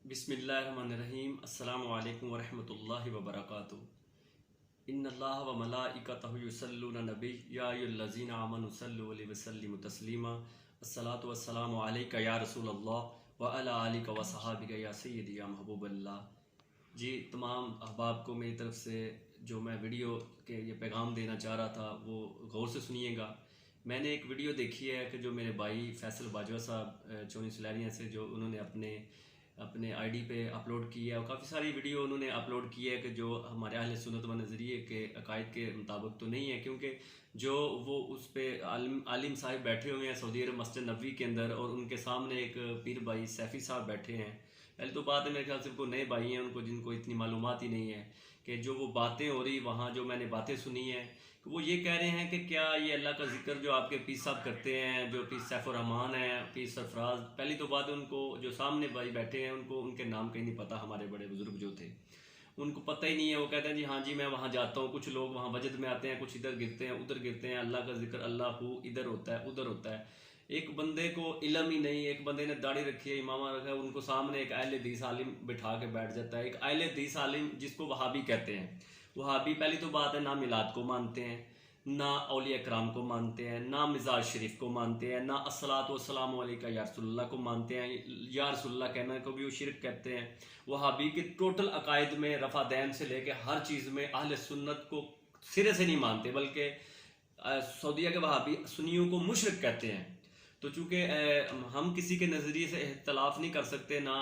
بسم اللہ الرحمن الرحیم۔ السلام علیکم ورحمۃ اللہ وبرکاتہ۔ ان اللہ و ملائکتہ یصلون علی النبی یا ایھا الذین آمنوا صلوا علیہ وسلموا تسلیما۔ الصلاۃ والسلام علیک یا رسول اللہ وعلی آلک وصحابک یا سیدی یا محبوب اللہ۔ جی تمام احباب کو میری طرف سے جو میں ویڈیو کے یہ پیغام دینا چاہ رہا تھا وہ غور سے سنیے گا۔ میں نے ایک ویڈیو دیکھی ہے کہ جو میرے بھائی فیصل باجوہ صاحب چونی سلیریاں سے جو انہوں نے اپنے آئی ڈی پہ اپلوڈ کی ہے، اور کافی ساری ویڈیو انہوں نے اپلوڈ کی ہے کہ جو ہمارے اہل سنت و نظریے کے عقائد کے مطابق تو نہیں ہے، کیونکہ جو وہ اس پہ عالم صاحب بیٹھے ہوئے ہیں سعودی عرب مسجد نبوی کے اندر، اور ان کے سامنے ایک پیر بھائی سیفی صاحب بیٹھے ہیں۔ پہلے تو بات ہے میرے خیال سے کوئی نئے بھائی ہیں، ان کو جن کو اتنی معلومات ہی نہیں ہے کہ جو وہ باتیں ہو رہی وہاں جو میں نے باتیں سنی ہیں کہ وہ یہ کہہ رہے ہیں کہ کیا یہ اللہ کا ذکر جو آپ کے پیر صاحب کرتے ہیں، جو پیر سیف الرحمان ہیں، پیر سرفراز، پہلی تو بات ان کو جو سامنے بھائی بیٹھے ہیں ان کے نام کہیں نہیں پتہ، ہمارے بڑے بزرگ جو تھے ان کو پتہ ہی نہیں ہے۔ وہ کہتے ہیں جی ہاں جی میں وہاں جاتا ہوں، کچھ لوگ وہاں وجد میں آتے ہیں، کچھ ادھر گرتے ہیں ادھر گرتے ہیں، اللہ کا ذکر اللہ ہو ادھر ہوتا ہے ادھر ہوتا ہے۔ ایک بندے کو علم ہی نہیں، ایک بندے نے داڑھی رکھی ہے، امامہ رکھا ہے، ان کو سامنے ایک اہل حدیث عالم بٹھا کے بیٹھ جاتا ہے، ایک اہل حدیث عالم جس کو وہابی کہتے ہیں۔ وہابی پہلی تو بات ہے نہ میلاد کو مانتے ہیں، نہ اولیاء کرام کو مانتے ہیں، نہ مزاج شریف کو مانتے ہیں، نہ الصلاۃ والسلام علیکہ یا رسول اللہ کو مانتے ہیں، یا رسول اللہ کہنا کو بھی وہ شرک کہتے ہیں۔ وہابی کے ٹوٹل عقائد میں رفع دین سے لے کے ہر چیز میں اہل سنت کو سرے سے نہیں مانتے، بلکہ سعودیہ کے وہابی سنیوں کو مشرک کہتے ہیں۔ تو چونکہ ہم کسی کے نظریے سے اختلاف نہیں کر سکتے، نہ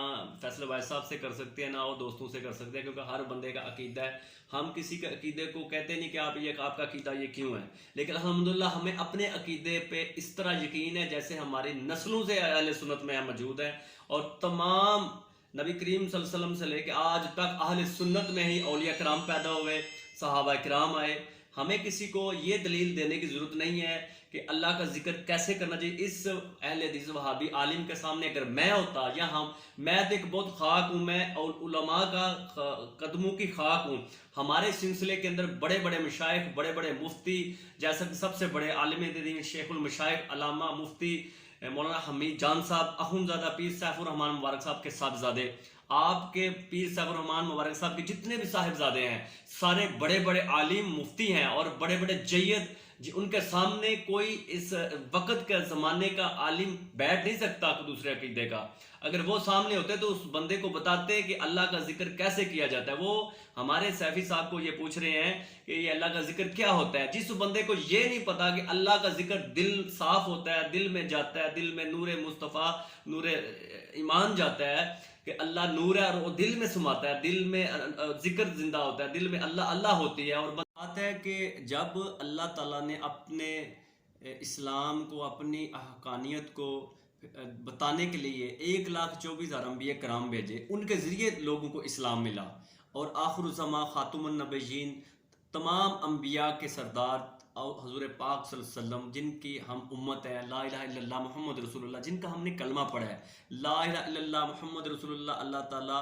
فیصل بھائی صاحب سے کر سکتے ہیں، نہ وہ دوستوں سے کر سکتے ہیں، کیونکہ ہر بندے کا عقیدہ ہے۔ ہم کسی کے عقیدے کو کہتے نہیں کہ آپ کا عقیدہ یہ کیوں ہے، لیکن الحمدللہ ہمیں اپنے عقیدے پہ اس طرح یقین ہے جیسے ہماری نسلوں سے اہل سنت میں موجود ہے، اور تمام نبی کریم صلی اللہ علیہ وسلم سے لے کے آج تک اہل سنت میں ہی اولیاء کرام پیدا ہوئے، صحابہ کرام آئے۔ ہمیں کسی کو یہ دلیل دینے کی ضرورت نہیں ہے کہ اللہ کا ذکر کیسے کرنا چاہیے۔ اس اہل حدیث وہابی عالم کے سامنے اگر میں ہوتا، یا میں تو ایک بہت خاک ہوں، میں علماء کا قدموں کی خاک ہوں۔ ہمارے سلسلے کے اندر بڑے بڑے مشائخ، بڑے بڑے مفتی، جیسا کہ سب سے بڑے عالم دین شیخ المشائخ علامہ مفتی مولانا حمید جان صاحب، اخوندزادہ پیر سیف الرحمان مبارک صاحب کے صاحبزادے، آپ کے پیر سیف الرحمان مبارک صاحب کے جتنے بھی صاحبزادے ہیں سارے بڑے بڑے عالم مفتی ہیں اور بڑے بڑے جید، ان کے سامنے کوئی اس وقت کے زمانے کا عالم بیٹھ نہیں سکتا دوسرے عقیدے کا۔ اگر وہ سامنے ہوتے تو اس بندے کو بتاتے کہ اللہ کا ذکر کیسے کیا جاتا ہے۔ وہ ہمارے سیفی صاحب کو یہ پوچھ رہے ہیں کہ یہ اللہ کا ذکر کیا ہوتا ہے۔ جس بندے کو یہ نہیں پتا کہ اللہ کا ذکر دل صاف ہوتا ہے، دل میں جاتا ہے، دل میں نور مصطفیٰ، نور ایمان جاتا ہے کہ اللہ نور ہے اور وہ دل میں سماتا ہے، دل میں ذکر زندہ ہوتا ہے، دل میں اللہ اللہ ہوتی ہے۔ اور بات ہے کہ جب اللہ تعالیٰ نے اپنے اسلام کو، اپنی حقانیت کو بتانے کے لیے 1,24,000 انبیاء کرام بھیجے، ان کے ذریعے لوگوں کو اسلام ملا، اور آخر الزمان خاتم النبیین، تمام انبیاء کے سردار حضور پاک صلی اللہ علیہ وسلم، جن کی ہم امت ہے، لا الہ الا اللہ محمد رسول اللہ، جن کا ہم نے کلمہ پڑھا ہے لا الہ الا اللہ محمد رسول اللہ، اللہ تعالیٰ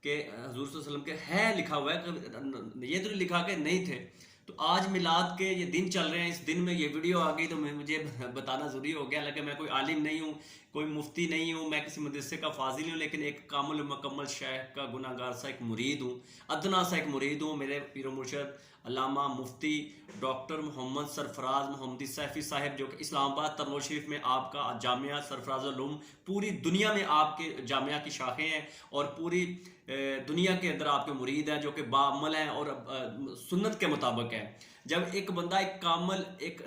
کہ حضور صلی اللہ علیہ وسلم کے ہے لکھا ہوا ہے، یہ تو نہیں لکھا کہ نہیں تھے۔ تو آج میلاد کے یہ دن چل رہے ہیں، اس دن میں یہ ویڈیو آ گئی تو مجھے بتانا ضروری ہو گیا، حالانکہ میں کوئی عالم نہیں ہوں، کوئی مفتی نہیں ہوں، میں کسی مدرسے کا فاضل ہوں، لیکن ایک کامل مکمل شیخ کا گناہ گار سا ایک مرید ہوں، ادنا سا ایک مرید ہوں۔ میرے پیر و مرشد علامہ مفتی ڈاکٹر محمد سرفراز محمدی سیفی صاحب، جو کہ اسلام آباد ترنول شریف میں آپ کا جامعہ سرفراز العلوم، پوری دنیا میں آپ کے جامعہ کی شاخیں ہیں، اور پوری دنیا کے اندر آپ کے مرید ہیں جو کہ باعمل ہیں اور سنت کے مطابق ہے۔ جب ایک بندہ ایک کامل ایک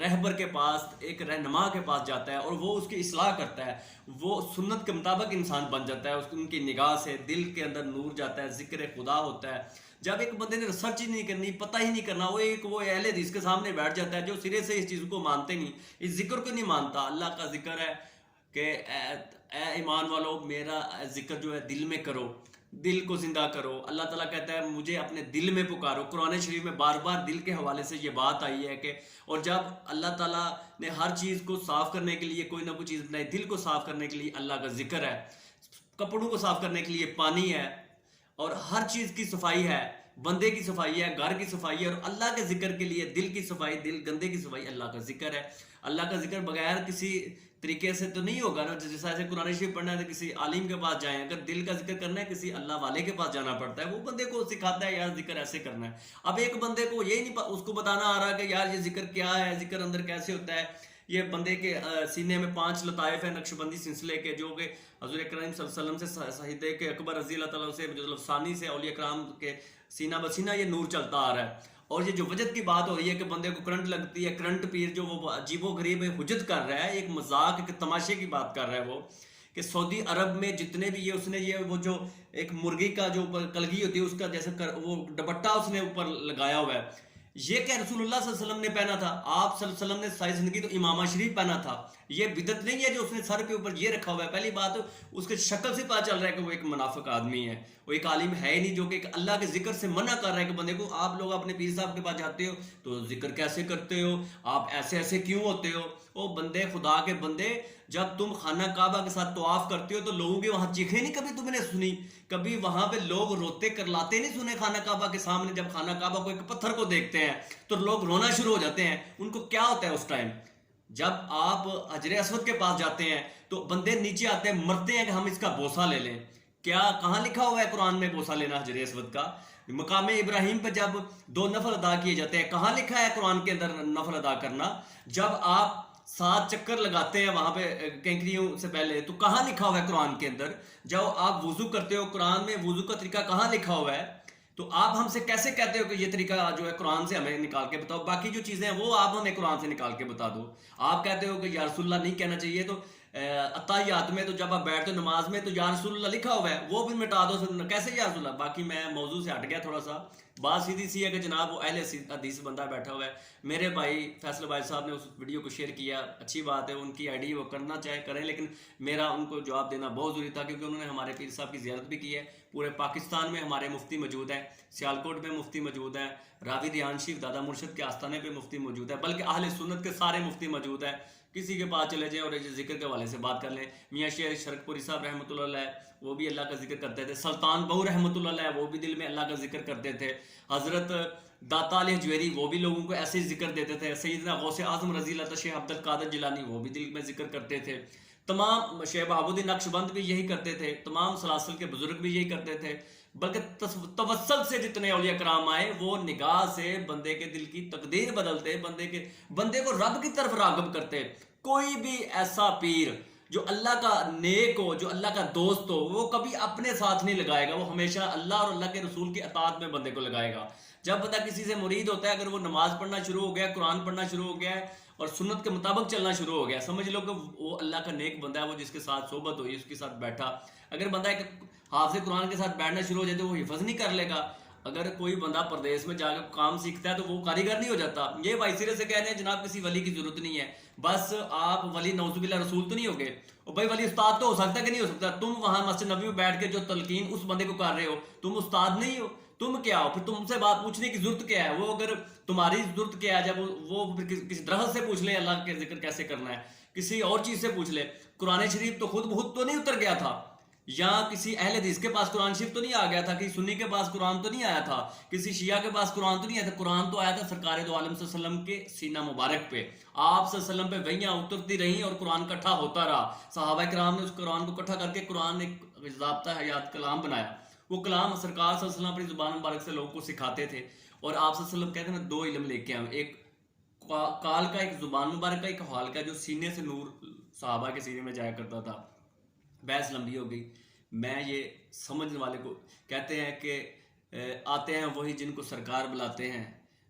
رہبر کے پاس، ایک رہنما کے پاس جاتا ہے اور وہ اس کی اصلاح کرتا ہے، وہ سنت کے مطابق انسان بن جاتا ہے، ان کی نگاہ سے دل کے اندر نور جاتا ہے، ذکر خدا ہوتا ہے۔ جب ایک بندے نے ریسرچ ہی نہیں کرنی، پتہ ہی نہیں کرنا، وہ اہل حدیث کے سامنے بیٹھ جاتا ہے جو سرے سے اس چیز کو مانتے نہیں، اس ذکر کو نہیں مانتا۔ اللہ کا ذکر ہے کہ اے ایمان والو، میرا ذکر جو ہے دل میں کرو، دل کو زندہ کرو۔ اللہ تعالیٰ کہتا ہے مجھے اپنے دل میں پکارو۔ قرآن شریف میں بار بار دل کے حوالے سے یہ بات آئی ہے کہ، اور جب اللہ تعالیٰ نے ہر چیز کو صاف کرنے کے لیے کوئی نہ کوئی چیز بنائی، دل کو صاف کرنے کے لیے اللہ کا ذکر ہے، کپڑوں کو صاف کرنے کے لیے پانی ہے، اور ہر چیز کی صفائی ہے، بندے کی صفائی ہے، گھر کی صفائی ہے، اور اللہ کے ذکر کے لیے دل کی صفائی، دل گندے کی صفائی اللہ کا ذکر ہے۔ اللہ کا ذکر بغیر کسی طریقے سے تو نہیں ہوگا نا. جیسا ایسے قرآن شریف پڑھنا ہے تو کسی عالم کے پاس جائیں, اگر دل کا ذکر کرنا ہے کسی اللہ والے کے پاس جانا پڑتا ہے, وہ بندے کو سکھاتا ہے یار ذکر ایسے کرنا ہے. اب ایک بندے کو یہ نہیں اس کو بتانا آ رہا کہ یار یہ ذکر کیا ہے, ذکر اندر کیسے ہوتا ہے. یہ بندے کے سینے میں 5 لطائف ہیں نقش بندی سلسلے کے, جو کہ حضور کریم صلی اللہ علیہ وسلم سے صحیح کے اکبر رضی اللہ تعالیٰ سے جو ثانی سے اولیاء کرام کے سینہ بسینہ یہ نور چلتا آ رہا ہے. اور یہ جو وجد کی بات ہو رہی ہے کہ بندے کو کرنٹ لگتی ہے, کرنٹ پیر جو وہ عجیب و غریب حجت کر رہا ہے, ایک مذاق ایک تماشے کی بات کر رہا ہے وہ, کہ سعودی عرب میں جتنے بھی یہ اس نے یہ وہ جو ایک مرغی کا جو اوپر کلگی ہوتی ہے اس کا جیسے وہ دوپٹہ اس نے اوپر لگایا ہوا ہے, یہ کہ رسول اللہ صلی اللہ علیہ وسلم نے پہنا تھا. آپ صلی اللہ علیہ وسلم نے ساری زندگی تو امامہ شریف پہنا تھا. یہ بدعت نہیں ہے جو اس نے سر کے اوپر یہ رکھا ہوا ہے. پہلی بات اس کے شکل سے پتہ چل رہا ہے کہ وہ ایک منافق آدمی ہے, وہ ایک عالم ہے ہی نہیں جو کہ ایک اللہ کے ذکر سے منع کر رہا ہے کہ بندے کو. آپ لوگ اپنے پیر صاحب کے پاس جاتے ہو تو ذکر کیسے کرتے ہو, آپ ایسے ایسے کیوں ہوتے ہو. او بندے خدا کے بندے, جب تم خانہ کعبہ کے ساتھ طواف کرتے ہو تو لوگوں کے وہاں چیخیں نہیں کبھی تم نے سنی, کبھی وہاں پہ لوگ روتے کرلاتے نہیں سنے خانہ کعبہ کے سامنے. جب خانہ کعبہ کو ایک پتھر کو دیکھتے ہیں تو لوگ رونا شروع ہو جاتے ہیں. ان کو کیا ہوتا ہے اس ٹائم؟ جب آپ حجر اسود کے پاس جاتے ہیں تو بندے نیچے آتے ہیں, مرتے ہیں کہ ہم اس کا بوسہ لے لیں. کیا کہاں لکھا ہوا ہے قرآن میں بوسہ لینا حجر اسود کا؟ مقام ابراہیم پہ جب 2 نفل ادا کیے جاتے ہیں, کہاں لکھا ہے قرآن کے اندر نفل ادا کرنا؟ جب آپ 7 چکر لگاتے ہیں وہاں پہ کینکریوں سے پہلے تو کہاں لکھا ہوا ہے قرآن کے اندر؟ جب آپ وضو کرتے ہو قرآن میں وضو کا طریقہ کہاں لکھا ہوا ہے؟ تو آپ ہم سے کیسے کہتے ہو کہ یہ طریقہ جو ہے قرآن سے ہمیں نکال کے بتاؤ, باقی جو چیزیں ہیں وہ آپ ہمیں قرآن سے نکال کے بتا دو. آپ کہتے ہو کہ یا رسول اللہ نہیں کہنا چاہیے, تو اتحیات میں تو جب آپ بیٹھتے ہو نماز میں تو یا رسول اللہ لکھا ہوا ہے, وہ بھی مٹا دو, کیسے یا رسول اللہ. باقی میں موضوع سے ہٹ گیا تھوڑا سا. بات سیدھی سی ہے کہ جناب وہ اہل حدیث بندہ بیٹھا ہوا ہے. میرے بھائی فیصل بھائی صاحب نے اس ویڈیو کو شیئر کیا, اچھی بات ہے, ان کی آئی ڈی وہ کرنا چاہے کریں, لیکن میرا ان کو جواب دینا بہت ضروری تھا کیونکہ انہوں نے ہمارے پیر صاحب کی زیارت بھی کی ہے. پورے پاکستان میں ہمارے مفتی موجود ہیں, سیالکوٹ میں مفتی موجود ہیں, راوی دیان شریف دادا مرشد کے آستانے پہ مفتی موجود ہے, بلکہ اہل سنت کے سارے مفتی موجود ہیں. کسی کے پاس چلے جائیں اور ذکر کے حوالے سے بات کر لیں. میاں شیر شرک پوری صاحب رحمۃ اللہ علیہ, وہ بھی اللہ کا ذکر کرتے تھے. سلطان بہو رحمۃ اللہ علیہ, وہ بھی دل میں اللہ کا ذکر کرتے تھے. حضرت داتا علیہ جویری, وہ بھی لوگوں کو ایسے ہی ذکر دیتے تھے. سیدنا غوث اعظم رضی اللہ شیخ عبد القادر جیلانی, وہ بھی دل میں ذکر کرتے تھے. تمام شیخ بہاؤ الدین نقشبند بھی یہی کرتے تھے. تمام سلاسل کے بزرگ بھی یہی کرتے تھے. بلکہ توسل سے جتنے اولیاء کرام آئے وہ نگاہ سے بندے کے دل کی تقدیر بدلتے, بندے کو رب کی طرف راغب کرتے. کوئی بھی ایسا پیر جو اللہ کا نیک ہو, جو اللہ کا دوست ہو, وہ کبھی اپنے ساتھ نہیں لگائے گا, وہ ہمیشہ اللہ اور اللہ کے رسول کی اطاعت میں بندے کو لگائے گا. جب بندہ کسی سے مرید ہوتا ہے, اگر وہ نماز پڑھنا شروع ہو گیا, قرآن پڑھنا شروع ہو گیا ہے اور سنت کے مطابق چلنا شروع ہو گیا, سمجھ لو کہ وہ اللہ کا نیک بندہ ہے. وہ جس کے ساتھ صحبت ہوئی اس کے ساتھ بیٹھا. اگر بندہ ایک حافظ قرآن کے ساتھ بیٹھنا شروع ہو جائے تو وہ حفظ نہیں کر لے گا. اگر کوئی بندہ پردیس میں جا کے کام سیکھتا ہے تو وہ کاریگر نہیں ہو جاتا. یہ بھائی سرے سے کہہ رہے ہیں جناب کسی ولی کی ضرورت نہیں ہے, بس آپ ولی نعوذ باللہ رسول تو نہیں ہوگے. اور بھائی ولی استاد تو ہو سکتا کہ نہیں ہو سکتا. تم وہاں مسجد نبی میں بیٹھ کے جو تلقین اس بندے کو کر رہے ہو, تم استاد نہیں ہو, تم کیا ہو؟ پھر تم سے بات پوچھنے کی ضرورت کیا ہے؟ وہ اگر تمہاری ضرورت کیا ہے, جب وہ کسی درخت سے پوچھ لے اللہ کے ذکر کیسے کرنا ہے, کسی اور چیز سے پوچھ لے. قرآن شریف تو خود بہت تو نہیں اتر گیا تھا, یا کسی اہل حدیث کے پاس قرآن شریف تو نہیں آ گیا تھا, کسی سنی کے پاس قرآن تو نہیں آیا تھا, کسی شیعہ کے پاس قرآن تو نہیں آیا تھا. قرآن تو آیا تھا سرکار دو عالم صلی اللہ علیہ وسلم کے سینہ مبارک پہ. آپ صلی اللہ علیہ وسلم پہ وحیاں اترتی رہیں اور قرآن کٹھا ہوتا رہا. صحابہ کرام نے اس قرآن کو کٹھا کر کے قرآن ایک ضابطہ حیات کلام بنایا. وہ کلام سرکار صلی اللہ علیہ وسلم اپنی زبان مبارک سے لوگوں کو سکھاتے تھے. اور آپ صلی اللہ علیہ وسلم کہتے ہیں نا 2 علم لے کے آئے, ایک کال کا, ایک زبان مبارک کا, ایک حال کا, جو سینے سے نور صحابہ کے سینے میں جایا کرتا تھا. بحث لمبی ہو گئی. میں یہ سمجھنے والے کو کہتے ہیں کہ آتے ہیں وہی جن کو سرکار بلاتے ہیں.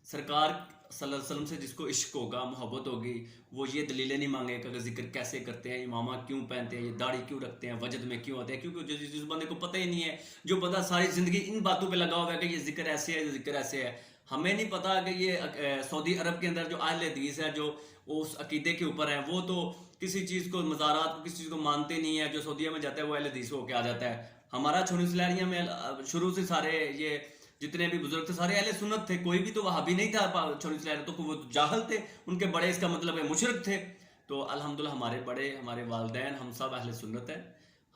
سرکار صلی اللہ علیہ وسلم سے جس کو عشق ہوگا, محبت ہوگی, وہ یہ دلیلیں نہیں مانگے کہ ذکر کیسے کرتے ہیں, امامہ کیوں پہنتے ہیں, یہ داڑھی کیوں رکھتے ہیں, وجد میں کیوں آتے ہیں. کیونکہ جس بندے کو پتہ ہی نہیں ہے, جو بندہ ساری زندگی ان باتوں پہ لگا ہوا ہے کہ یہ ذکر ایسے ہے, یہ ذکر ایسے ہے. ہمیں نہیں پتا کہ یہ سعودی عرب کے اندر جو اہل حدیث ہے, جو اس عقیدے کے اوپر ہیں, وہ تو کسی چیز کو, مزارات کو, کسی چیز کو مانتے نہیں ہے. جو سعودیہ میں جاتا ہے وہ اہل حدیث ہو کے آ جاتا ہے. ہمارا چھوڑی سلیریاں میں شروع سے سارے یہ جتنے بھی بزرگ تھے سارے اہل سنت تھے, کوئی بھی تو وہابی نہیں تھا چھوڑی سلیریاں, تو وہ جاہل تھے, ان کے بڑے اس کا مطلب ہے مشرک تھے. تو الحمدللہ ہمارے بڑے, ہمارے والدین, ہم سب اہل سنت ہیں.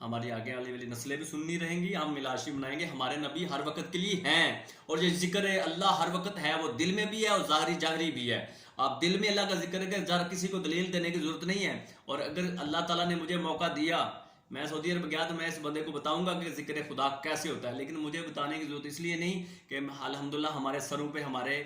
ہماری آگے والی نسلیں بھی سننی رہیں گی، ہم ملاشی بنائیں گے. ہمارے نبی ہر وقت کے لیے ہیں، اور یہ ذکر اللہ ہر وقت ہے، وہ دل میں بھی ہے اور ظاہری جاہری بھی ہے. آپ دل میں اللہ کا ذکر کریں، ذرا کسی کو دلیل دینے کی ضرورت نہیں ہے. اور اگر اللہ تعالیٰ نے مجھے موقع دیا، میں سعودی عرب گیا تو میں اس بندے کو بتاؤں گا کہ ذکر خدا کیسے ہوتا ہے، لیکن مجھے بتانے کی ضرورت اس لیے نہیں کہ الحمدللہ ہمارے سروں پہ ہمارے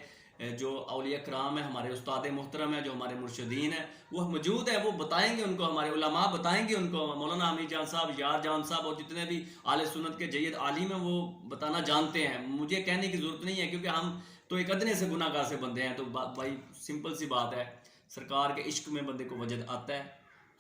جو اولیاء کرام ہیں، ہمارے استاد محترم ہیں، جو ہمارے مرشدین ہیں وہ موجود ہیں، وہ بتائیں گے ان کو، ہمارے علماء بتائیں گے ان کو. مولانا حمید جان صاحب، یار جان صاحب اور جتنے بھی اہل سنت کے جید عالم ہیں وہ بتانا جانتے ہیں. مجھے کہنے کی ضرورت نہیں ہے، کیونکہ ہم تو ایک ادنے سے گناہ گار سے بندے ہیں. تو بھائی سمپل سی بات ہے، سرکار کے عشق میں بندے کو وجد آتا ہے،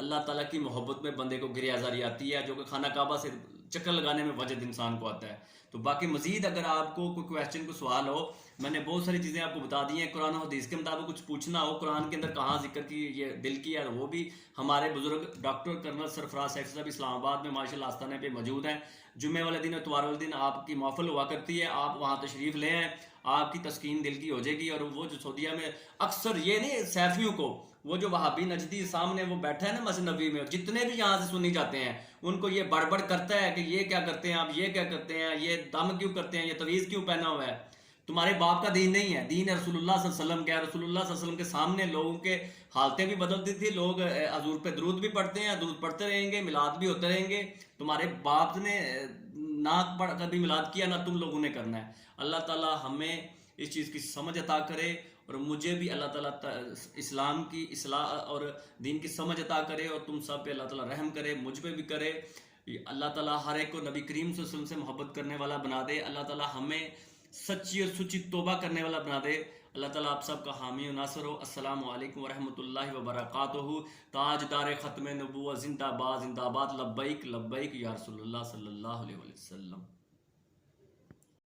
اللہ تعالیٰ کی محبت میں بندے کو گریہ زاری آتی ہے، جو کہ خانہ کعبہ سے چکر لگانے میں وجد انسان کو آتا ہے. تو باقی مزید اگر آپ کو کوئی کویسچن، کوئی سوال ہو، میں نے بہت ساری چیزیں آپ کو بتا دی ہیں. قرآن و حدیث کے مطابق کچھ پوچھنا ہو، قرآن کے اندر کہاں ذکر کی یہ دل کی ہے، وہ بھی ہمارے بزرگ ڈاکٹر کرنل سرفراز سیف صاحب اسلام آباد میں ماشاءاللہ آستانے پہ موجود ہیں. جمعے والے دن، اتوار والے دن آپ کی محفل ہوا کرتی ہے، آپ وہاں تشریف لے آئیں، آپ کی تسکین دل کی ہو جائے گی. اور وہ جو سعودیہ میں اکثر یہ نہیں سیفیوں کو، وہ جو وہابی نجدی سامنے وہ بیٹھا ہے نا مسجد نبوی میں، جتنے بھی یہاں سے سنی جاتے ہیں ان کو یہ بڑبڑ کرتا ہے کہ یہ کیا کرتے ہیں آپ، یہ کیا کرتے ہیں، یہ دم کیوں کرتے ہیں، یہ تویز کیوں پہنا ہوا ہے. تمہارے باپ کا دین نہیں ہے، دین رسول اللہ صلی اللہ علیہ وسلم کا ہے. رسول اللہ صلی اللہ علیہ وسلم کے سامنے لوگوں کے حالتیں بھی بدلتی تھی، لوگ حضور پہ درود بھی پڑھتے ہیں، درود پڑھتے رہیں گے، میلاد بھی ہوتے رہیں گے. تمہارے باپ نے نہ پڑھ کبھی میلاد کیا، نہ تم لوگوں نے کرنا ہے. اللہ تعالی ہمیں اس چیز کی سمجھ عطا کرے، اور مجھے بھی اللہ تعالیٰ اسلام کی اصلاح اور دین کی سمجھ عطا کرے، اور تم سب پہ اللہ تعالیٰ رحم کرے، مجھ پہ بھی کرے. اللہ تعالیٰ ہر ایک کو نبی کریم صلی اللہ علیہ وسلم سے محبت کرنے والا بنا دے. اللہ تعالیٰ ہمیں سچی اور سچی توبہ کرنے والا بنا دے. اللہ تعالیٰ آپ سب کا حامی و ناصر ہو. السلام علیکم ورحمۃ اللہ وبرکاتہ. تاجدار ختم نبوت زندہ باد، زندہ باد. لبیک لبیک یا رسول اللہ صلی اللہ علیہ وسلم.